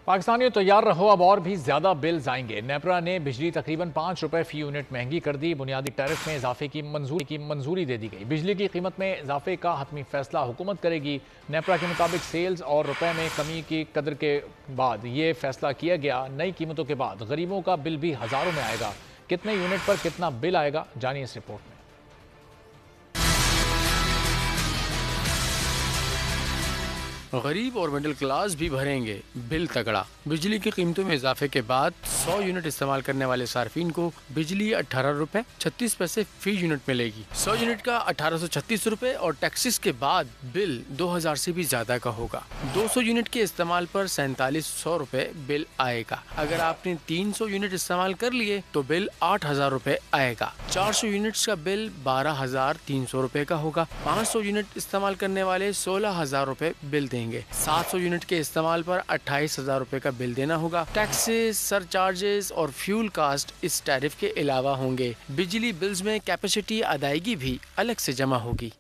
پاکستانیوں تیار رہو، اب اور بھی زیادہ بلز آئیں گے۔ نیپرا نے بجلی تقریباً 5 روپے فی یونٹ مہنگی کر دی۔ بنیادی ٹیرف میں اضافے کی منظوری دے دی گئی۔ بجلی کی قیمت میں اضافے کا حتمی فیصلہ حکومت کرے گی۔ نیپرا کے مطابق سیلز اور روپے میں کمی کی قدر کے بعد یہ فیصلہ کیا گیا۔ نئی قیمتوں کے بعد غریبوں کا بل بھی ہزاروں میں آئے گا۔ کتنے یونٹ پر کتنا بل آئے گا، جانیے اس رپورٹ میں۔ غریب اور مڈل کلاس بھی بھریں گے بل تگڑا۔ بجلی کی قیمتوں میں اضافے کے بعد 100 یونٹ استعمال کرنے والے صارفین کو بجلی 18 روپے 36 پیسے فی یونٹ ملے گی۔ 100 یونٹ کا 1836 روپے اور ٹیکسز کے بعد بل 2000 سے بھی زیادہ کا ہوگا۔ 200 یونٹ کے استعمال پر 4700 روپے بل آئے گا۔ اگر آپ نے 300 یونٹ استعمال کر لیے تو بل 8000 روپے آئے گا۔ 400 یونٹس کا بل 12300 روپے کا ہوگا۔ 500 یونٹ استعمال کرنے والے 16000 روپے بل دیں گے۔ 700 یونٹ کے استعمال پر 28000 روپے کا بل دینا ہوگا۔ ٹیکسز، سر چارجز اور فیول کاسٹ اس ٹیرف کے علاوہ ہوں گے۔ بجلی بلز میں کیپیسٹی ادائیگی بھی الگ سے جمع ہوگی۔